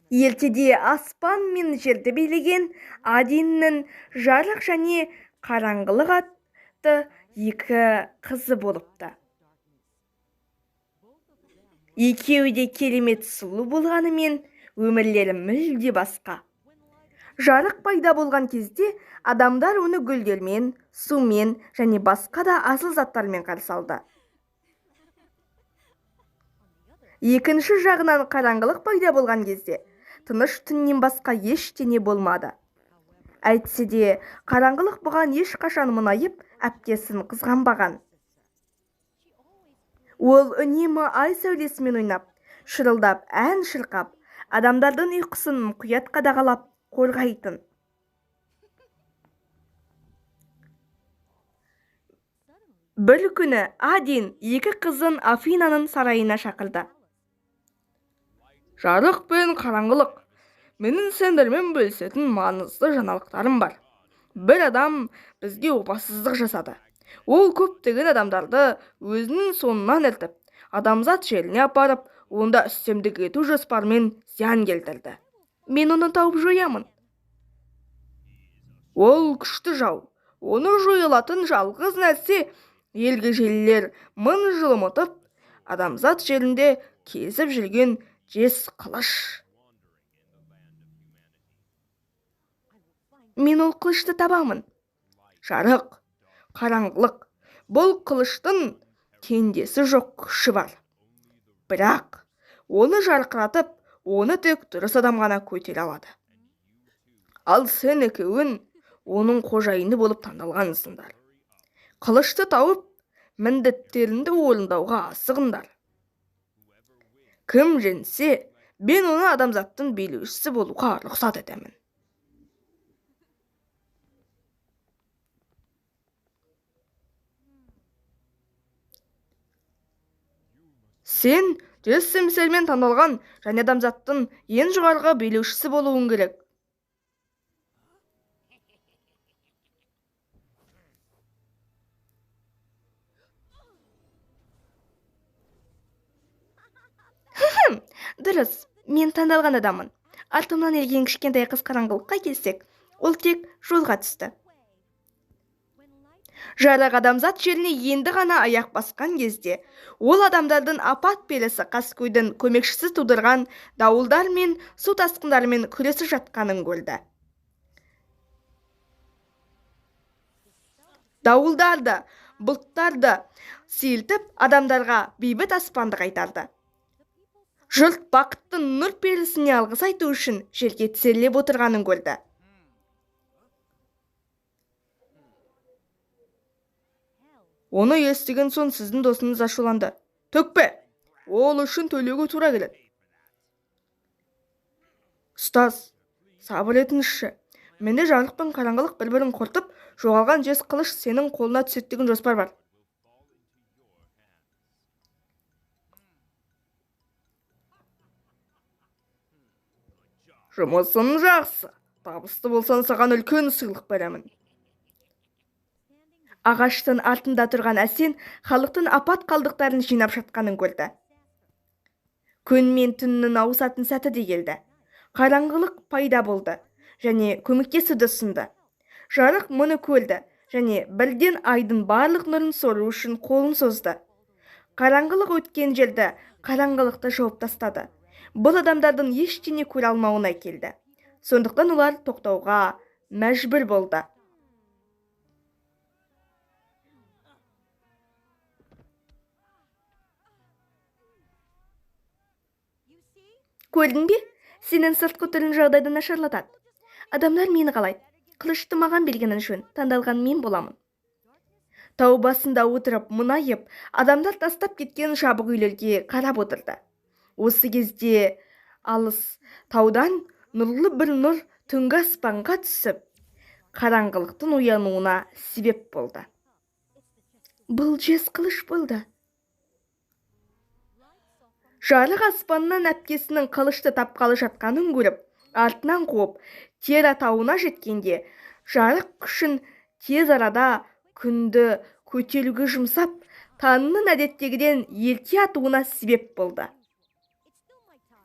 Ертеде аспан мен жерді билеген Адиннің жарық және қараңғылық атты екі қызы болыпты. Екеуі де керемет сұлу болғанымен өмірлері мүлде басқа. Жарық пайда болған кезде адамдар оны гүлдермен, сумен және басқа да асыл заттармен қарсы алды. Екінші жағынан қараңғылық пайда болған кезде тыныш түннен басқа ештеңе болмады. Әйтсе де қараңғылық бұған ешқашан мұңайып, әпкесін қызғанбаған. Ол үнемі ай сәулесімен ойнап, шырылдап, ән шырқап, адамдардың ұйқысын мұқият қадағалап қорғайтын. Бір күні Адин екі қызын Афинаның сарайына шақырды. Жарық пен қараңғылық, менің сендермен бөлісетін маңызды жаңалықтарым бар. Бір адам бізге опасыздық жасады. Ол көптеген адамдарды өзінің соңынан ертіп, адамзат жеріне апарып, онда үстемдік ету жоспарымен зиян келтірді. Мен оны тауып жоямын. Ол күшті жау. Оны жойылатын жалғыз нәрсе елгежелілер мың жыл ұмытып, адамзат жерінде кезіп жүрген жез қылыш. Мен ол қылышты табамын. Жарық, қараңғылық, бұл қылыштың теңдесі жоқ күші бар. Бірақ оны жарқыратып, оны тек дұрыс адам ғана көтере алады. Ал сен екеуің оның қожайыны болып таңдалғансыңдар. Қылышты тауып, міндеттеріңді орындауға асығыңдар. Кім жеңсе, мен оны адамзаттың билеушісі болуға рұқсат етемін. Сен жүз семсермен таңдалған және адамзаттың ең жоғарғы билеушісі болуың керек. Дұрыс, мен таңдалған адамын. Артымнан ерген кішкентай қыз қараңғылыққа келсек, ол тек жолға түсті. Жарық адамзат жеріне енді ғана аяқ басқан кезде, ол адамдардың апат белесі қаскөйдің көмекшісі тудырған дауылдар мен су тасқындарымен күресіп жатқанын көрді. Дауылдарды, бұлттарды сейілтіп, адамдарға бейбіт аспанды қайтарды. Жұрт бақыттың нұр перісіне алғыс айту үшін жерге тізерлеп отырғанын көрді. Оны естіген соң сіздің досыңыз ашуланды. Төкпе, ол үшін төлеуге тура келеді. Ұстаз, сабыр етіңізші. Менде жарық пен қараңғылық бір-бірін құртып, жоғалған жез қылыш сенің қолына түседі деген жоспар бар. Жұмысың жақсы. Табысты болсан саған үлкен сыйлық беремін. Ағаштың артында тұрған әсен халықтың апат қалдықтарын жинап жатқанын көрді. Күн мен түннің ауысатын сәті де келді. Қараңғылық пайда болды және көмектесуді ұсынды. Жарық мұны көрді және бірден айдың барлық нұрын сору үшін қолын созды. Қараңғылық өткен жерді қараңғылықты жауып тастады. Бұл адамдардың ештеңе көре алмауына келді. Сондықтан олар тоқтауға мәжбүр болды. Көрдің бе? Сенің сыртқы түрін жағдайды нашарлатады. Адамдар мені қалайды. Қылышты маған бергенін жөн, таңдалған мен боламын. Тау басында отырып мұңайып, адамдар тастап кеткен жабық үйлерге қарап отырды. Осы кезде алыс таудан нұрлы бір нұр түнгі аспанға түсіп, қараңғылықтың оянуына себеп болды. Бұл жез қылыш болды. Жарық аспаннан әпкесінің қылышты тапқалы жатқанын көріп, артынан қуып, Тера тауына жеткенде, жарық күшін тез арада күнді көтеруге жұмсап, таңның әдеттегіден ерте атуына себеп болды.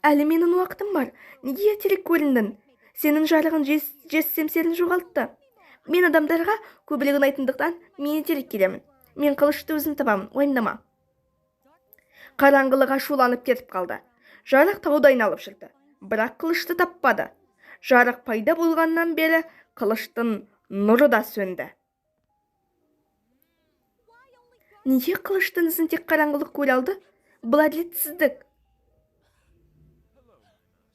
Әлі менің уақытым бар. Неге ертерек көріндің? Сенің жарығын жез семсерін жоғалтты. Мен адамдарға көбірек ұнайтындықтан мен ертерек келемін. Мен қылышты өзім табамын, уайымдама. Қараңғылық ашуланып кетіп қалды. Жарық тауды айналып жүрді, бірақ қылышты таппады. Жарық пайда болғаннан бері қылыштың нұры да сөнді. Неге қылыштың ізін тек қараңғылық көре алды? Бұл әділетсіздік.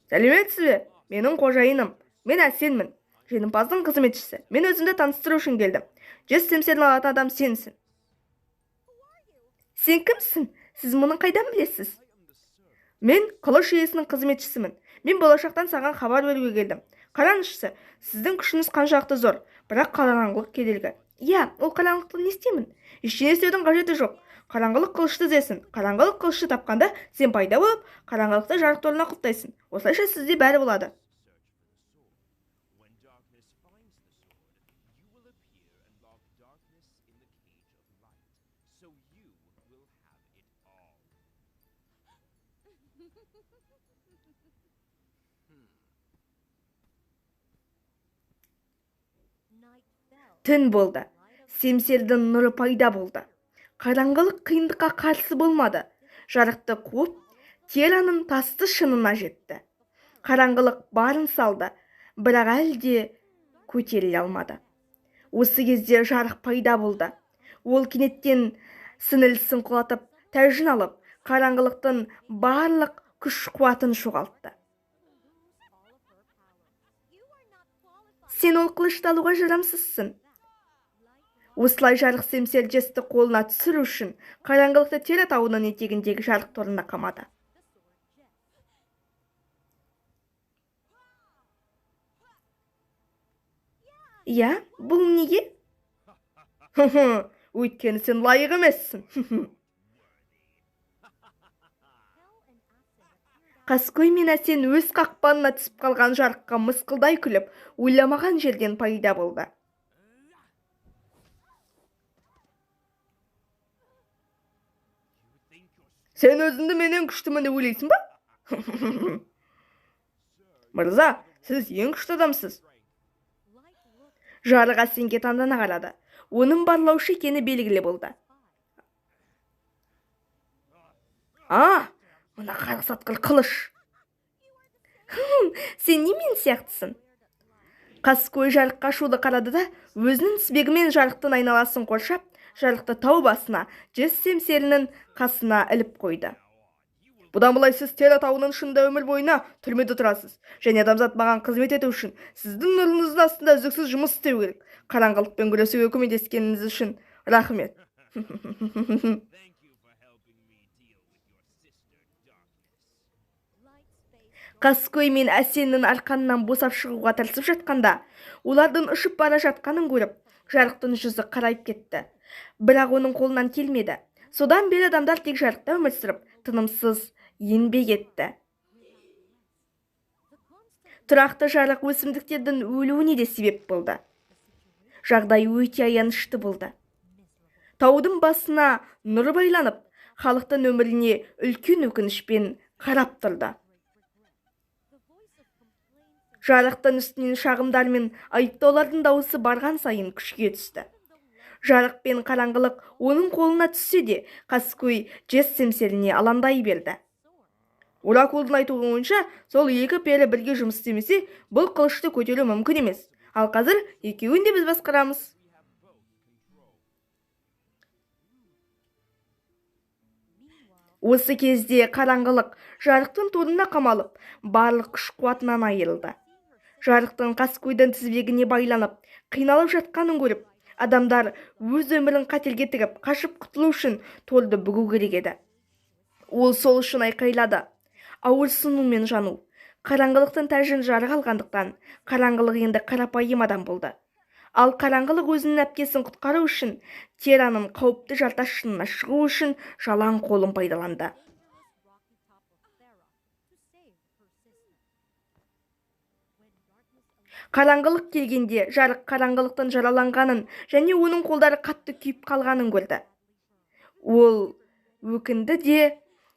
Сәлеметсіз бе? Менің қожайыным. Мен Әсенмін. Жеңімпаздың қызметшісі. Мен өзімді таныстыру үшін келдім. Жез семсерін алатын адам сенсің. Сен кімсің? Сіз мұны қайдан білесіз? Мен қылыш иесінің қызметшісімін. Мен болашақтан саған хабар беруге келдім. Қараңызшы, сіздің күшіңіз қаншалықты зор, бірақ қараңғылық кедергі. Иә, ол қараңғылықты не істеймін? Ештеңе істеудің қажеті жоқ. Қараңғылық қылышты іздесін. Қараңғылық қылышты тапқанда сен пайда болып, қараңғылықты жарық торына құптайсың. Осылайша сізде бәрі болады. Түн болды. Семсердің нұры пайда болды. Қараңғылық қиындыққа қарсы болмады. Жарықты қуып, Тераның тасты шынына жетті. Қараңғылық барын салды, бірақ әлде көтеріле алмады. Осы кезде жарық пайда болды. Ол кенеттен сіңілісін құлатып, тәжін алып, қараңғылықтың барлық күш-қуатын жоғалтты. Сен ол қылышты алуға жарамсызсың. Осылай жарық семсер жезді қолына түсіру үшін қараңғылықты Тера тауының етегіндегі жарық торына қамады. Иә, бұл неге? Өйткені сен лайық емессің. Қаскөй мен Әсен өз қақпанына түсіп қалған жарыққа мысқылдай күліп, ойламаған жерден пайда болды. Сен өзіңді менен күштімін деп ойлайсың ба? Мырза, сіз ең күшті адамсыз. Жарық Әсенге таңдана қарады. Оның барлаушы екені белгілі болды. Мына қарақсатқыр қылыш. Сен не мен сияқтысың? Қаскөй жарыққа шулы қарады да, өзінің тізбегімен жарықтың айналасын қоршап, жарықты тау басына, жез семсерінің қасына іліп қойды. Бұдан былай сіз Тера тауының шында өмір бойына түрмеде тұрасыз. Және адамзат маған қызмет ету үшін сіздің нұрыңыздың астында үздіксіз жұмыс істеу керек. Қараңғылықпен күресуге көмектескеніңіз үшін рахмет. Қаскөй мен Әсеннің арқанынан босап шығуға тырысып жатқанда, олардың ұшып бара жатқанын көріп, жарықтың жүзі қарайып кетті. Бірақ оның қолынан келмеді. Содан бері адамдар тек жарықта өмір сүріп, тынымсыз еңбек етті. Тұрақты жарық өсімдіктердің өлуіне де себеп болды. Жағдай өте аянышты болды. Таудың басына нұры байланып, халықтың өміріне үлкен өкінішпен қарап тұрды. Жарықтың үстінен шағымдар мен айыптаулардың дауысы барған сайын күшке түсті. Жарық пен қараңғылық оның қолына түссе де, қаскөй жез семсеріне алаңдай берді. Оракулдың айтуы бойынша, сол екі пері бірге жұмыс істемесе, бұл қылышты көтеру мүмкін емес. Ал қазір екеуін де біз басқарамыз. Осы кезде қараңғылық жарықтың торына қамалып, барлық күш-қуатынан айырылды. Жарықтың қаскөйдің тізбегіне байланып, қиналып жатқанын көріп, адамдар өз өмірін қатерге тігіп, қашып құтылу үшін торды бүгу керек еді. Ол сол үшін айқайлады. Ауыр сынумен жану. Қараңғылықтың тәжін жарық алғандықтан, қараңғылық енді қарапайым адам болды. Ал қараңғылық өзінің әпкесін құтқару үшін, Тераның қауіпті жартас шыңына шығу үшін жалаң қолын пайдаланды. Қараңғылық келгенде жарық қараңғылықтың жараланғанын және оның қолдары қатты күйіп қалғанын көрді. Ол өкінді де,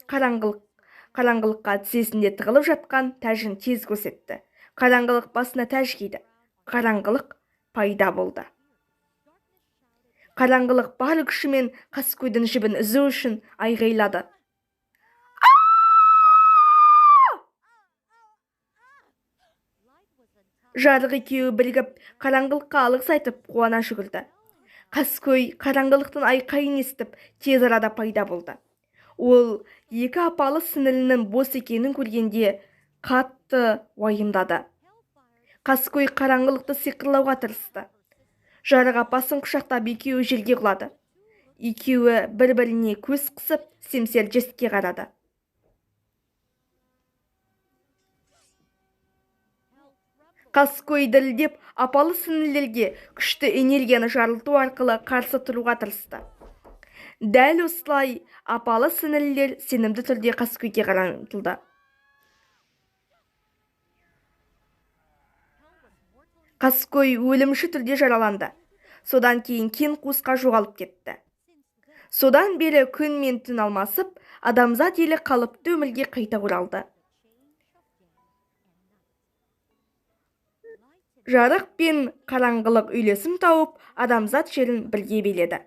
қараңғылық қараңғылыққа тізесінде тығылып жатқан тәжін тез көрсетті. Қараңғылық басына тәж киді. Қараңғылық пайда болды. Қараңғылық бар күшімен Қаскөйдің жібін үзу үшін айғайлады. Жарық екеуі бірігіп қараңғылыққа алғыс айтып қуана жүгірді. Қаскөй қараңғылықтың айқайын естіп тез арада пайда болды. Ол екі апалы сіңілінің бос екенін көргенде қатты уайымдады. Қаскөй қараңғылықты сиқырлауға тырысты. Жарық апасын құшақтап екеуі жерге құлады. Екеуі бір-біріне көз қысып семсер жеске қарады. Қаскөй дірілдеп апалы сіңілдерге күшті энергияны жарылту арқылы қарсы тұруға тырысты. Дәл осылай апалы сіңілдер сенімді түрде Қаскөйге қарай ұмтылды. Қаскөй өлімші түрде жараланды. Содан кейін кен қуысқа жоғалып кетті. Содан бері күн мен түн алмасып, адамзат елі қалыпты өмірге қайта оралды. Жарық пен қараңғылық үйлесім тауып, адамзат жерін бірге биледі.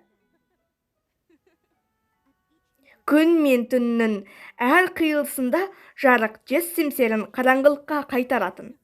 Күн мен түннің әр қиылысында жарық жез семсерін қараңғылыққа қайтаратын.